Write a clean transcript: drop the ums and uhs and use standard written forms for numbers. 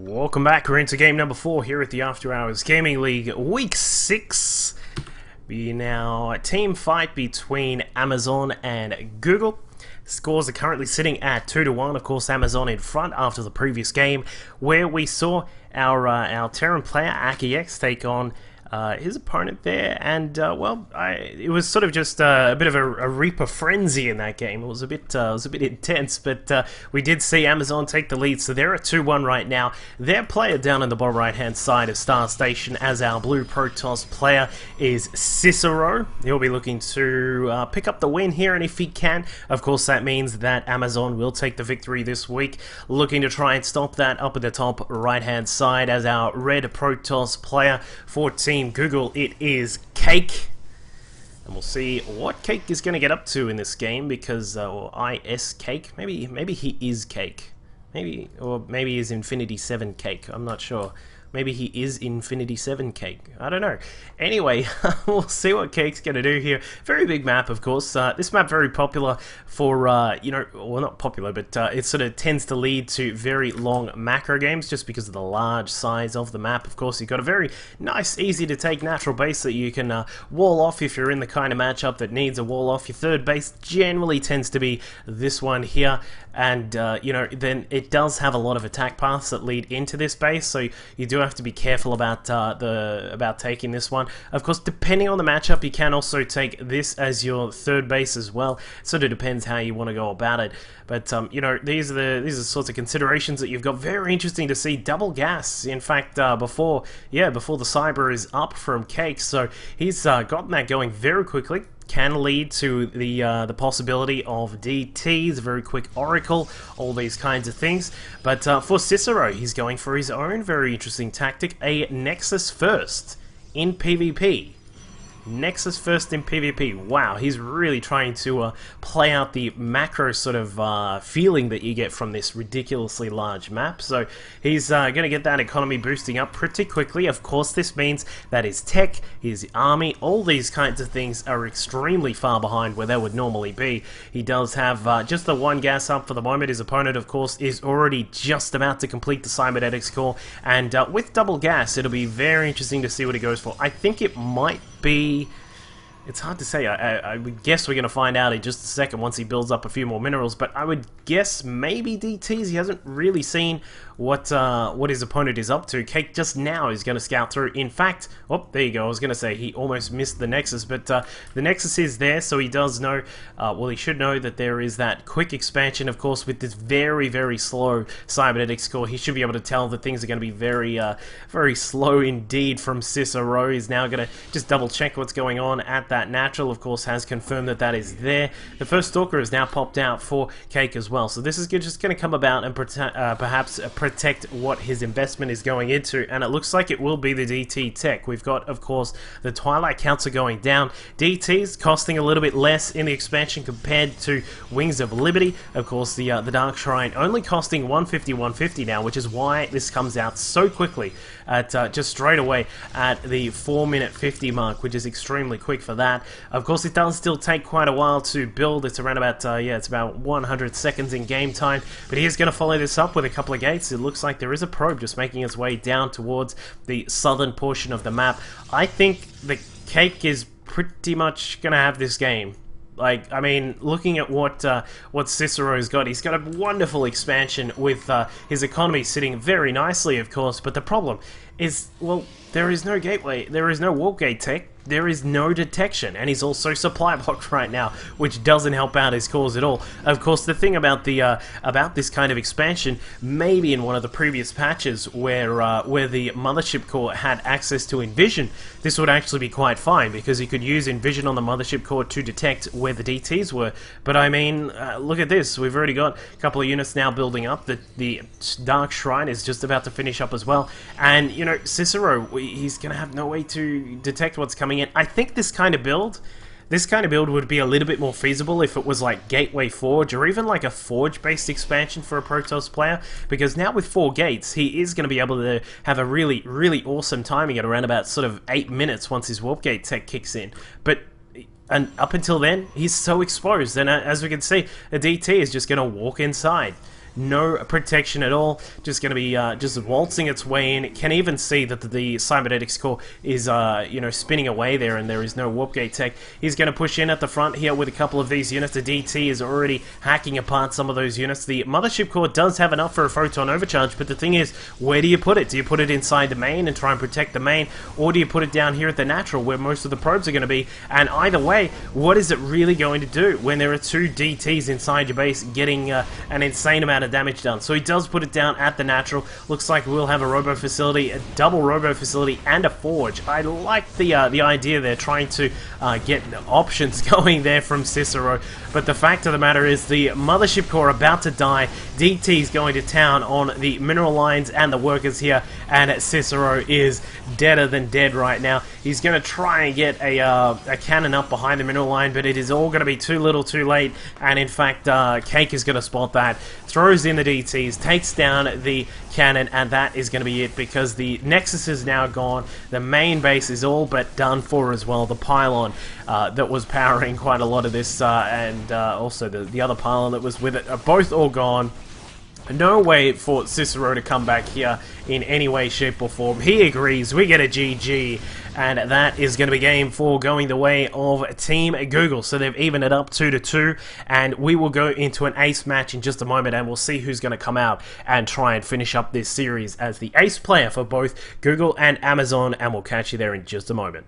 Welcome back. We're into game number 4 here at the After Hours Gaming League, Week 6. Be now a team fight between Amazon and Google. Scores are currently sitting at 2-1. Of course, Amazon in front after the previous game, where we saw our Terran player AHGL take on his opponent there, and it was sort of just a bit of a Reaper frenzy in that game. It was a bit intense, but we did see Amazon take the lead, so they're at 2-1 right now. Their player down in the bottom right-hand side of Star Station, as our blue Protoss player, is Cicero. He'll be looking to pick up the win here, and if he can, of course, that means that Amazon will take the victory this week. Looking to try and stop that up at the top right-hand side as our red Protoss player for Team Google, it is Cake, and we'll see what Cake is going to get up to in this game, because or IS Cake, maybe he is Cake, maybe he's Infinity 7 Cake, I'm not sure. Maybe he is Infinity 7 Cake. I don't know. Anyway, we'll see what Cake's going to do here. Very big map, of course. This map very popular for, well, not popular, but it sort of tends to lead to very long macro games just because of the large size of the map. Of course, you've got a very nice, easy to take natural base that you can wall off if you're in the kind of matchup that needs a wall off. Your third base generally tends to be this one here. And, then it does have a lot of attack paths that lead into this base, so you do have to be careful about taking this one. Of course, depending on the matchup, you can also take this as your third base as well. It sort of depends how you want to go about it. But, these are the sorts of considerations that you've got. Very interesting to see double gas. In fact, before the Cyber is up from Cake, so he's gotten that going very quickly. Can lead to the possibility of DTs, a very quick Oracle, all these kinds of things. But for Cicero, he's going for his own very interesting tactic, a Nexus first in PvP. Nexus first in PvP. Wow, he's really trying to play out the macro sort of feeling that you get from this ridiculously large map. So he's going to get that economy boosting up pretty quickly. Of course, this means that his tech, his army, all these kinds of things are extremely far behind where they would normally be. He does have just the one gas up for the moment. His opponent, of course, is already just about to complete the cybernetics core. And with double gas, it'll be very interesting to see what he goes for. I think it might be... It's hard to say. I would guess we're going to find out in just a second once he builds up a few more minerals, but I would guess maybe DTs. He hasn't really seen what his opponent is up to. Cake just now is going to scout through. In fact, oh, there you go. I was going to say he almost missed the Nexus, but the Nexus is there, so he does know, well, he should know that there is that quick expansion, of course, with this very, very slow cybernetics core. He should be able to tell that things are going to be very, very slow indeed from Cicero. He's now going to just double check what's going on at that natural. Of course, has confirmed that that is there. The first Stalker has now popped out for Cake as well, so this is just going to come about and perhaps protect what his investment is going into, and it looks like it will be the DT tech. We've got, of course, the Twilight counts are going down. DT's costing a little bit less in the expansion compared to Wings of Liberty. Of course, the Dark Shrine only costing 150 now, which is why this comes out so quickly at just straight away at the 4-minute 50 mark, which is extremely quick for that. Of course, it does still take quite a while to build. It's around about it's about 100 seconds in game time, but he is going to follow this up with a couple of gates. It looks like there is a probe just making its way down towards the southern portion of the map. I think the Cake is pretty much going to have this game. Like, I mean, looking at what Cicero's got, he's got a wonderful expansion with his economy sitting very nicely, of course, but the problem is, well, there is no gateway, there is no warp gate tech, there is no detection, and he's also supply blocked right now, which doesn't help out his cause at all. Of course, the thing about the about this kind of expansion, maybe in one of the previous patches where the mothership core had access to Envision, this would actually be quite fine, because you could use Envision on the mothership core to detect where the DTs were. But I mean, look at this, we've already got a couple of units now building up. The Dark Shrine is just about to finish up as well, and you know, Cicero, he's gonna have no way to detect what's coming in. I think this kind of build would be a little bit more feasible if it was like Gateway Forge, or even like a Forge-based expansion for a Protoss player, because now with 4 gates, he is going to be able to have a really, really awesome timing at around about sort of 8 minutes once his Warp Gate tech kicks in. But and up until then, he's so exposed, and as we can see, the DT is just going to walk inside. no protection at all. Just going to be just waltzing its way in. Can even see that the cybernetics core is spinning away there, and there is no warp gate tech. He's going to push in at the front here with a couple of these units. The DT is already hacking apart some of those units. The mothership core does have enough for a photon overcharge, but the thing is, where do you put it? Do you put it inside the main and try and protect the main, or do you put it down here at the natural where most of the probes are going to be? And either way, what is it really going to do when there are two DTs inside your base getting an insane amount of damage done? So he does put it down at the natural. Looks like we'll have a robo facility, a double robo facility, and a forge. I like the idea there, trying to get options going there from Cicero. But the fact of the matter is, the mothership core about to die. DT's going to town on the mineral lines and the workers here, and Cicero is deader than dead right now. He's going to try and get a cannon up behind the mineral line, but it is all going to be too little too late. And in fact, Cake is going to spot that, throws in the DTs, takes down the cannon, and that is going to be it, because the Nexus is now gone. The main base is all but done for as well. The pylon that was powering quite a lot of this, and also the other pylon that was with it, are both all gone. No way for Cicero to come back here in any way, shape or form. He agrees. We get a GG, and that is going to be game 4 going the way of Team Google. So they've evened it up 2-2, and we will go into an ace match in just a moment, and we'll see who's going to come out and try and finish up this series as the ace player for both Google and Amazon, and we'll catch you there in just a moment.